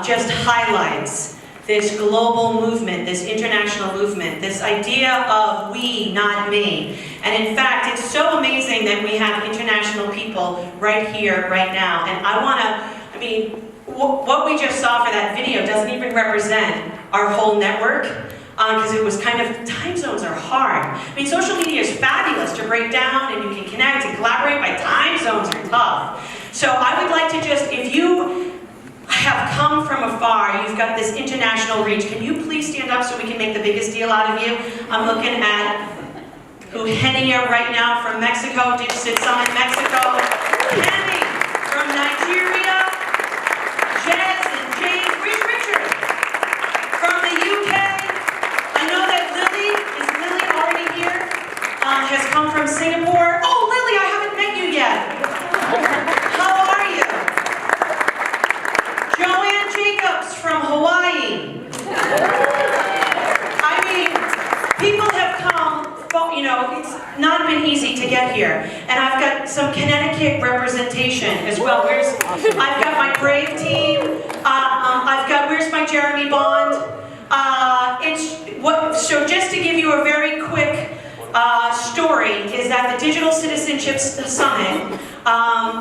just highlights this global movement, this international movement, this idea of we, not me. And in fact, it's so amazing that we have international people right here, right now. And I mean, what we just saw for that video doesn't even represent our whole network, because it was kind of, time zones are hard. I mean, social media is fabulous to break down, and you can connect and collaborate, but time zones are tough. So I would like to just, if you have come from afar, you've got this international reach, can you please stand up so we can make the biggest deal out of you? I'm looking at Eugenia right now from Mexico, Digit Summit, Mexico. Kenny from Nigeria. Jez and James, where's Richard? From the UK. I know that Lily, is Lily already here? Has come from Singapore. Oh, Lily, I haven't met you yet. How are you? Joanne Jacobs from Hawaii. I mean, people have come, you know, it's not been easy to get here. And I've got some Connecticut representation as well. I've got my Brave team. Where's my Jeremy Bond? So just to give you a very quick story, is that the Digital Citizenship Summit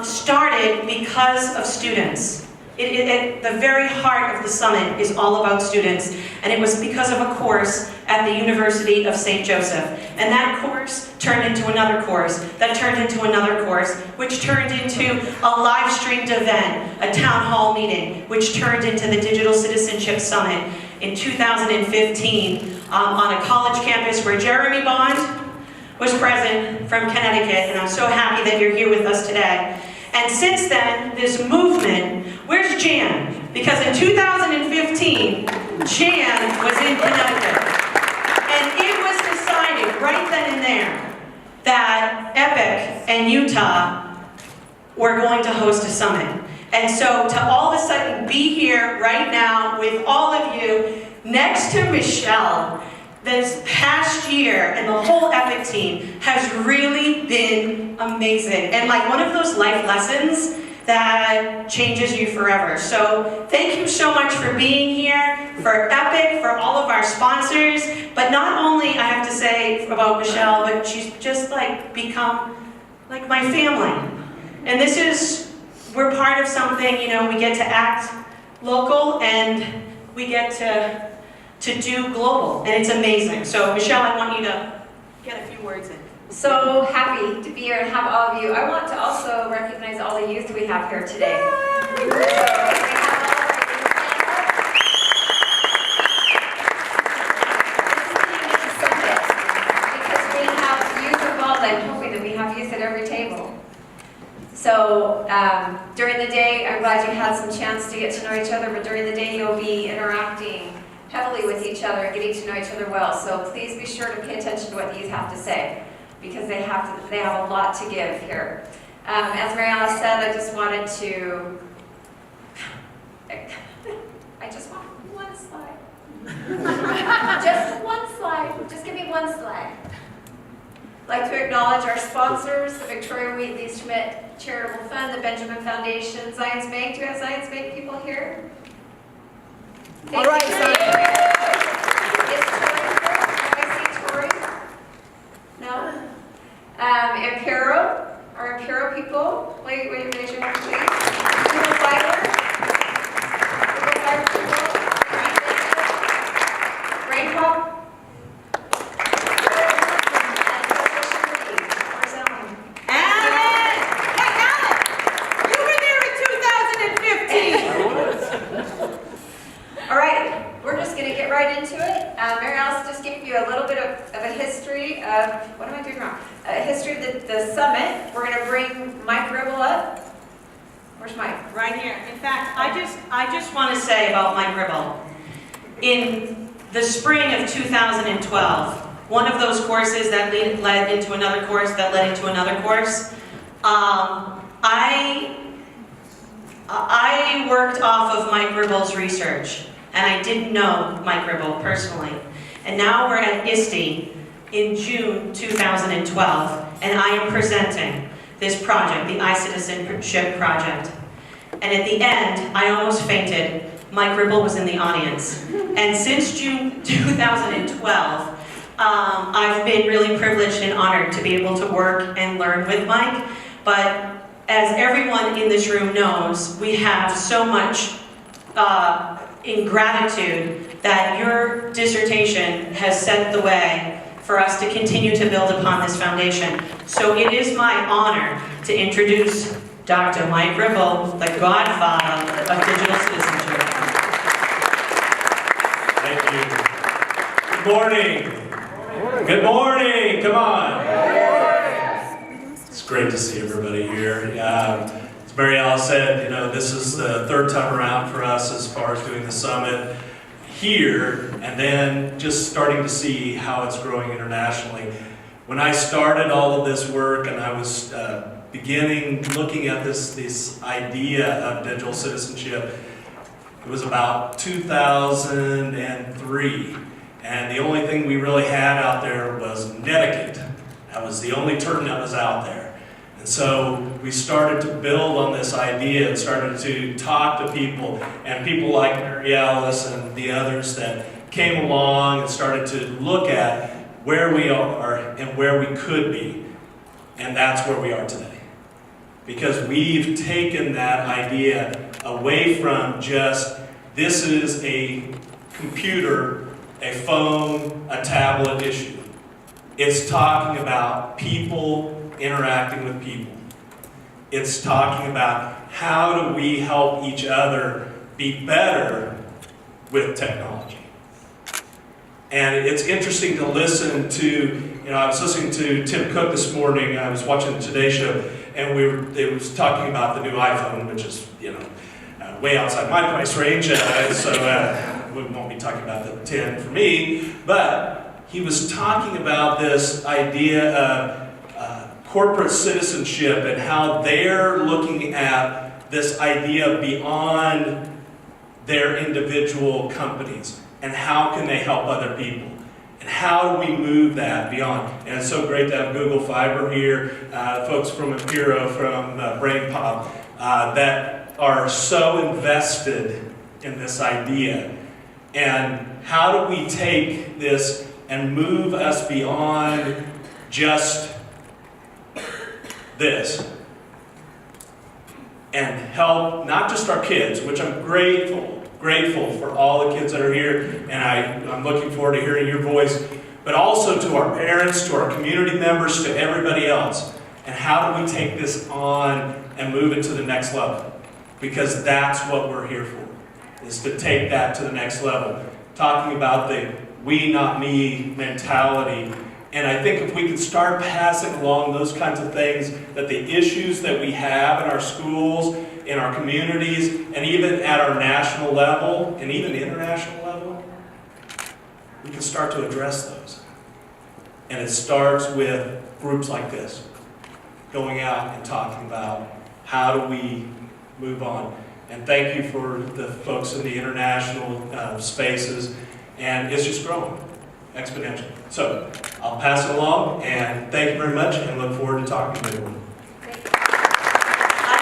started because of students. The very heart of the summit is all about students, and it was because of a course at the University of St. Joseph. And that course turned into another course, that turned into another course, which turned into a live-streamed event, a town hall meeting, which turned into the Digital Citizenship Summit in 2015 on a college campus where Jeremy Bond was present from Connecticut, and I'm so happy that you're here with us today. And since then, this movement, where's Jan? Because in 2015, Jan was in Connecticut. And it was decided right then and there that EPIK and Utah were going to host a summit. And so to all of a sudden be here right now with all of you next to Michelle, this past year, and the whole EPIK team has really been amazing. And like one of those life lessons that changes you forever. So thank you so much for being here, for EPIK, for all of our sponsors. But not only, I have to say about Michelle, but she's just like become like my family. And this is, we're part of something, you know, we get to act local and we get to do global, and it's amazing. So Michelle, I want you to get a few words in. So happy to be here and have all of you. I want to also recognize all the youth we have here today. Because we have youth involved, I'm hoping that we have youth at every table. So during the day, I'm glad you had some chance to get to know each other, but during the day you'll be interacting heavily with each other and getting to know each other well. So please be sure to pay attention to what the youth have to say, because they have a lot to give here. As Marialice said, I just wanted to, I just want one slide. Just one slide, just give me one slide. I'd like to acknowledge our sponsors, the Victoria Wheatley Schmidt Charitable Fund, the Benjamin Foundation, Zions Bank. Do you have Zions Bank people here? Thank all right, Is Tori here? Do I see Tori? No? Impero, our Impero people. Wait, raise your hand, please. Google Fiber. Google Fiber people. Brain Pop. Marialice just gave you a little bit of a history of, what am I doing wrong? A history of the summit. We're going to bring Mike Ribble up. Where's Mike? Right here. In fact, I just want to say about Mike Ribble. In the spring of 2012, one of those courses that led into another course that led into another course, I worked off of Mike Ribble's research. And I didn't know Mike Ribble personally. And now we're at ISTE in June 2012, and I am presenting this project, the iCitizenship project. and at the end, I almost fainted. Mike Ribble was in the audience. And since June 2012, I've been really privileged and honored to be able to work and learn with Mike. But as everyone in this room knows, we have so much in gratitude that your dissertation has set the way for us to continue to build upon this foundation. So it is my honor to introduce Dr. Mike Ribble, the godfather of digital citizenship. Thank you. Good morning. Good morning. Come on. It's great to see everybody here. As Marialice said, this is the third time around for us as far as doing the summit here, and then just starting to see how it's growing internationally. When I started all of this work and I was looking at this idea of digital citizenship, it was about 2003, and the only thing we really had out there was Netiquette. That was the only term that was out there. And so we started to build on this idea and started to talk to people, and people like Marialice and the others that came along and started to look at where we are and where we could be. And that's where we are today. Because we've taken that idea away from just, this is a computer, a phone, a tablet issue. It's talking about people interacting with people. It's talking about how do we help each other be better with technology. And it's interesting to listen to, I was listening to Tim Cook this morning. I was watching the Today Show, and they was talking about the new iPhone, which is, way outside my price range. So we won't be talking about the 10 for me. But he was talking about this idea of corporate citizenship and how they're looking at this idea beyond their individual companies and how can they help other people and how do we move that beyond. And it's so great to have Google Fiber here, folks from Impero, from BrainPop, that are so invested in this idea. And how do we take this and move us beyond just this and help not just our kids, which I'm grateful for all the kids that are here, and I'm looking forward to hearing your voice, but also to our parents, to our community members, to everybody else. And how do we take this on and move it to the next level? Because that's what we're here for, is to take that to the next level. Talking about the we, not me mentality. And I think if we could start passing along those kinds of things, that the issues that we have in our schools, in our communities, and even at our national level, and even international level, we can start to address those. And it starts with groups like this, going out and talking about how do we move on. And thank you for the folks in the international spaces, and it's just growing exponentially. So I'll pass it along, and thank you very much, and look forward to talking to everyone. I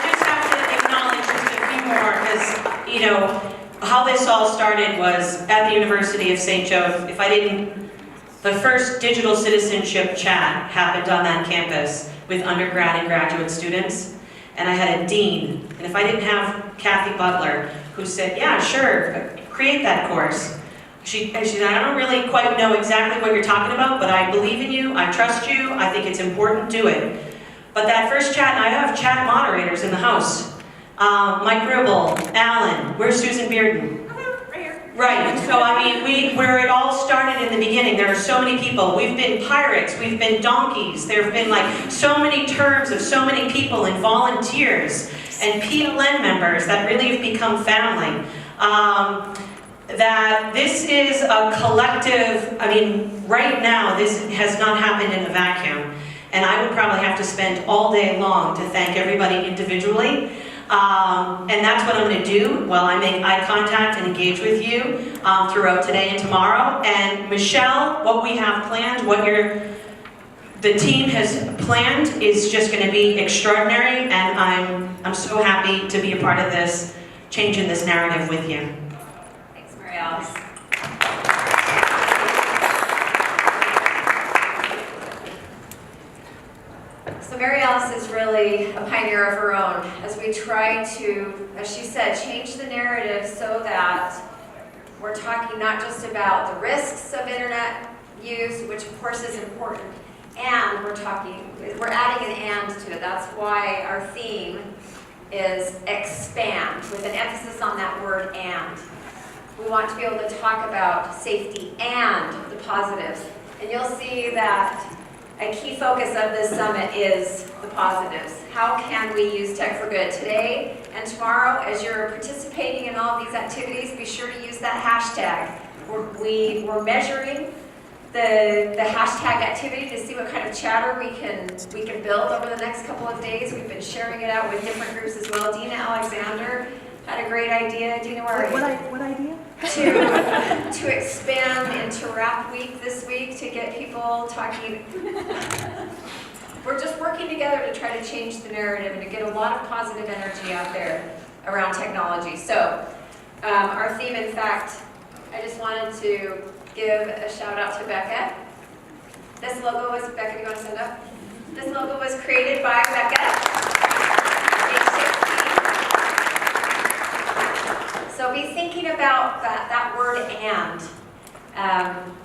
just have to acknowledge just a few more, because, how this all started was at the University of St. Joe. The first digital citizenship chat happened on that campus with undergrad and graduate students, and I had a dean, and if I didn't have Kathy Butler, who said, yeah, sure, create that course. She said, I don't really quite know exactly what you're talking about, but I believe in you, I trust you, I think it's important, do it. But that first chat, and I have chat moderators in the house. Mike Ribble, Alan, where's Susan Bearden? Right here. Right, so where it all started in the beginning, there are so many people. We've been pirates, we've been donkeys, there have been so many terms of so many people and volunteers and PLN members that really have become family. That this is a collective, right now this has not happened in a vacuum. And I would probably have to spend all day long to thank everybody individually. And that's what I'm going to do while I make eye contact and engage with you throughout today and tomorrow. And Michelle, what we have planned, what you're the team has planned is just going to be extraordinary, and I'm so happy to be a part of this, changing this narrative with you. Thanks, Marialice. So Marialice is really a pioneer of her own as we try to, as she said, change the narrative so that we're talking not just about the risks of internet use, which of course is important, and we're adding an and to it. That's why our theme is expand, with an emphasis on that word and. We want to be able to talk about safety and the positives. And you'll see that a key focus of this summit is the positives. How can we use tech for good today and tomorrow? As you're participating in all of these activities, be sure to use that hashtag. We're measuring the hashtag activity to see what kind of chatter we can build over the next couple of days. We've been sharing it out with different groups as well. Dina Alexander had a great idea. Dina, where are you? What idea? To expand Interact Week this week to get people talking. We're just working together to try to change the narrative and to get a lot of positive energy out there around technology. So our theme, in fact, I just wanted to give a shout out to Becca. This logo was, Becca, do you want to stand up? This logo was created by Becca, age 16. So be thinking about that word and.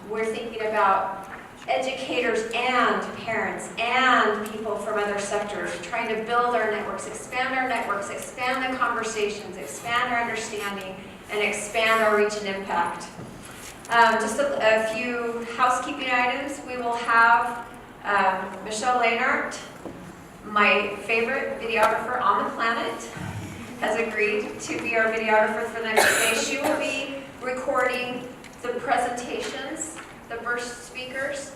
We're thinking about educators and parents and people from other sectors, trying to build our networks, expand the conversations, expand our understanding, and expand our reach and impact. Just a few housekeeping items. We will have Michelle Lehnart, my favorite videographer on the planet, has agreed to be our videographer for the next day. She will be recording the presentations, the burst speakers,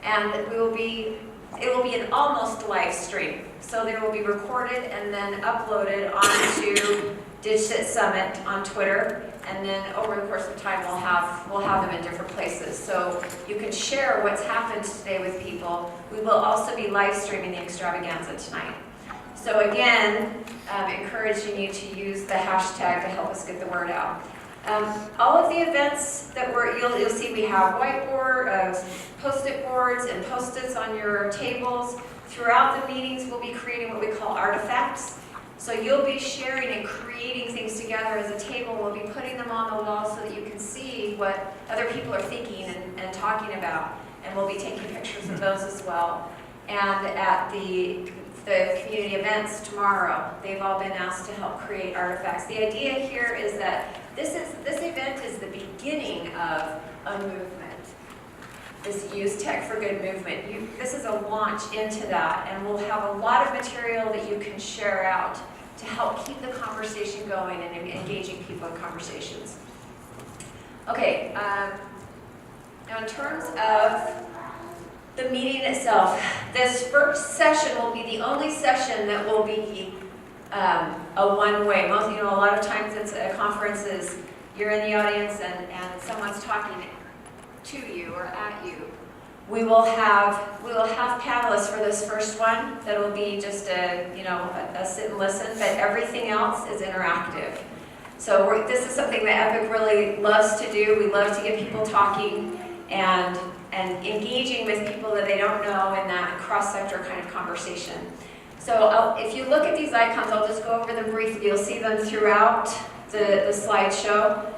and it will be an almost live stream. So they will be recorded and then uploaded onto DigCit Summit on Twitter, and then over the course of time we'll have them in different places. So you can share what's happened today with people. We will also be live streaming the extravaganza tonight. So again, encouraging you to use the hashtag to help us get the word out. All of the events that you'll see, we have whiteboard, post-it boards and post-its on your tables. Throughout the meetings, we'll be creating what we call artifacts. So you'll be sharing and creating things together as a table. We'll be putting them on the wall so that you can see what other people are thinking and talking about. And we'll be taking pictures of those as well. And at the community events tomorrow, they've all been asked to help create artifacts. The idea here is that this event is the beginning of a movement. This Use Tech for Good movement. This is a launch into that, and we'll have a lot of material that you can share out to help keep the conversation going and engaging people in conversations. Okay, now in terms of the meeting itself, this first session will be the only session that will be a one-way. A lot of times it's at conferences, you're in the audience and someone's talking to you or at you. We will have panelists for this first one. That'll be just a sit and listen, but everything else is interactive. So this is something that EPIK really loves to do. We love to get people talking and engaging with people that they don't know in that cross-sector kind of conversation. So if you look at these icons, I'll just go over them briefly. You'll see them throughout the slideshow.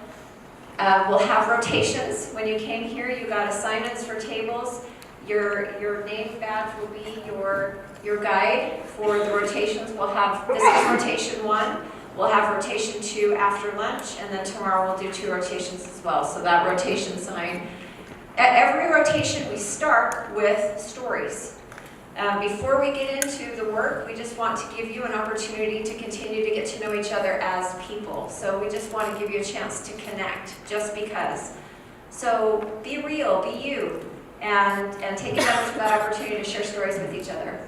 We'll have rotations. When you came here, you got assignments for tables. Your name badge will be your guide for the rotations. This is rotation 1. We'll have rotation 2 after lunch, and then tomorrow we'll do 2 rotations as well. So that rotation sign. At every rotation, we start with stories. Before we get into the work, we just want to give you an opportunity to continue to get to know each other as people. So we just want to give you a chance to connect, just because. So be real, be you, and take advantage of that opportunity to share stories with each other.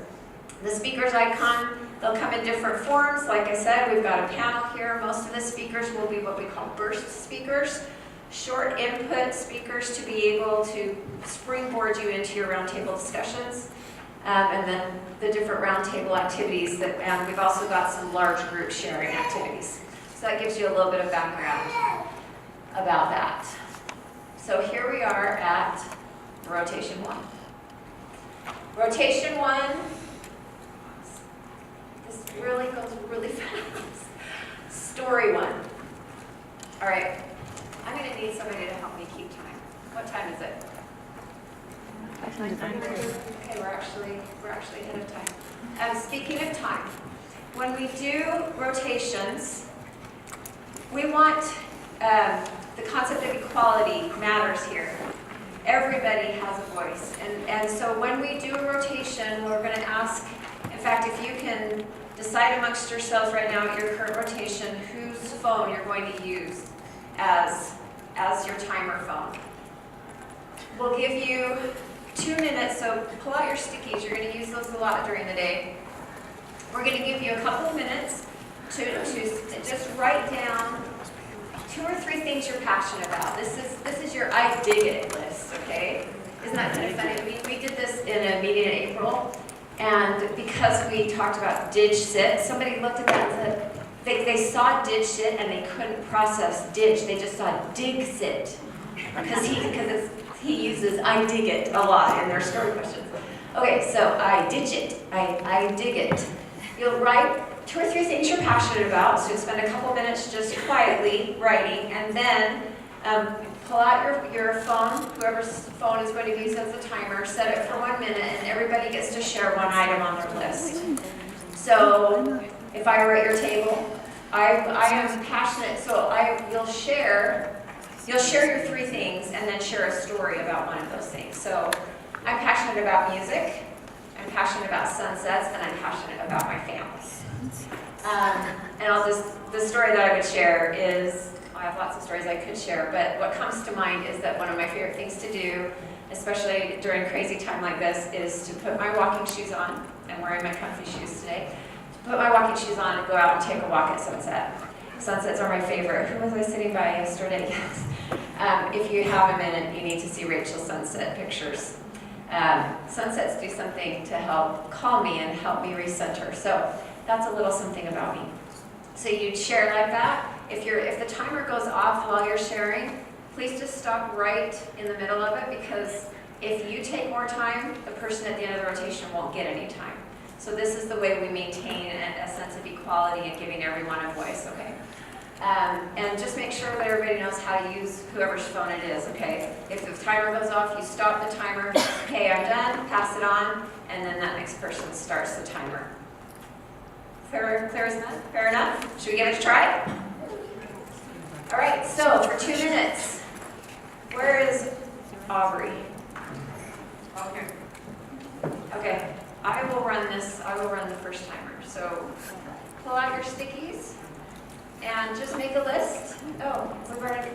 The speakers icon, they'll come in different forms. Like I said, we've got a panel here. Most of the speakers will be what we call burst speakers, short input speakers to be able to springboard you into your roundtable discussions. and then the different roundtable activities and we've also got some large group sharing activities. So that gives you a little bit of background about that. So here we are at rotation 1. Rotation 1, this really goes really fast. Story 1. All right, I'm going to need somebody to help me keep time. What time is it? Okay, we're actually ahead of time. Speaking of time, when we do rotations, we want the concept of equality matters here. Everybody has a voice, and so when we do a rotation, we're going to ask. In fact, if you can decide amongst yourselves right now at your current rotation whose phone you're going to use as your timer phone. We'll give you 2 minutes, so pull out your stickies. You're going to use those a lot during the day. We're going to give you a couple of minutes to just write down 2 or 3 things you're passionate about. This is your I dig it list, okay? Isn't that kind of funny? We did this in a meeting in April, and because we talked about dig sit, somebody looked at that and said, they saw dig sit and they couldn't process dig. They just saw dig sit because he uses I dig it a lot in their story questions. Okay, so I ditch it. I dig it. You'll write 2 or 3 things you're passionate about, so you'll spend a couple minutes just quietly writing, and then pull out your phone, whoever's phone is going to be used as a timer, set it for 1 minute, and everybody gets to share 1 item on their list. So if I were at your table, I am passionate, so you'll share your 3 things and then share a story about one of those things. So I'm passionate about music, I'm passionate about sunsets, and I'm passionate about my family. And the story that I would share is, I have lots of stories I could share, but what comes to mind is that one of my favorite things to do, especially during a crazy time like this, is to put my walking shoes on. I'm wearing my comfy shoes today. To put my walking shoes on and go out and take a walk at sunset. Sunsets are my favorite. Who was I sitting by yesterday? Yes. If you have a minute, you need to see Rachel's sunset pictures. Sunsets do something to help calm me and help me recenter. So that's a little something about me. So you'd share like that. If the timer goes off while you're sharing, please just stop right in the middle of it, because if you take more time, the person at the end of the rotation won't get any time. So this is the way we maintain a sense of equality and giving everyone a voice, okay? And just make sure that everybody knows how to use whoever's phone it is, okay? If the timer goes off, you stop the timer, okay, I'm done, pass it on, and then that next person starts the timer. Clear as mud? Fair enough? Should we give it a try? All right, so for 2 minutes, where is Aubrey? Okay. Okay, I will run the first timer. So pull out your stickies and just make a list. Oh, we've already.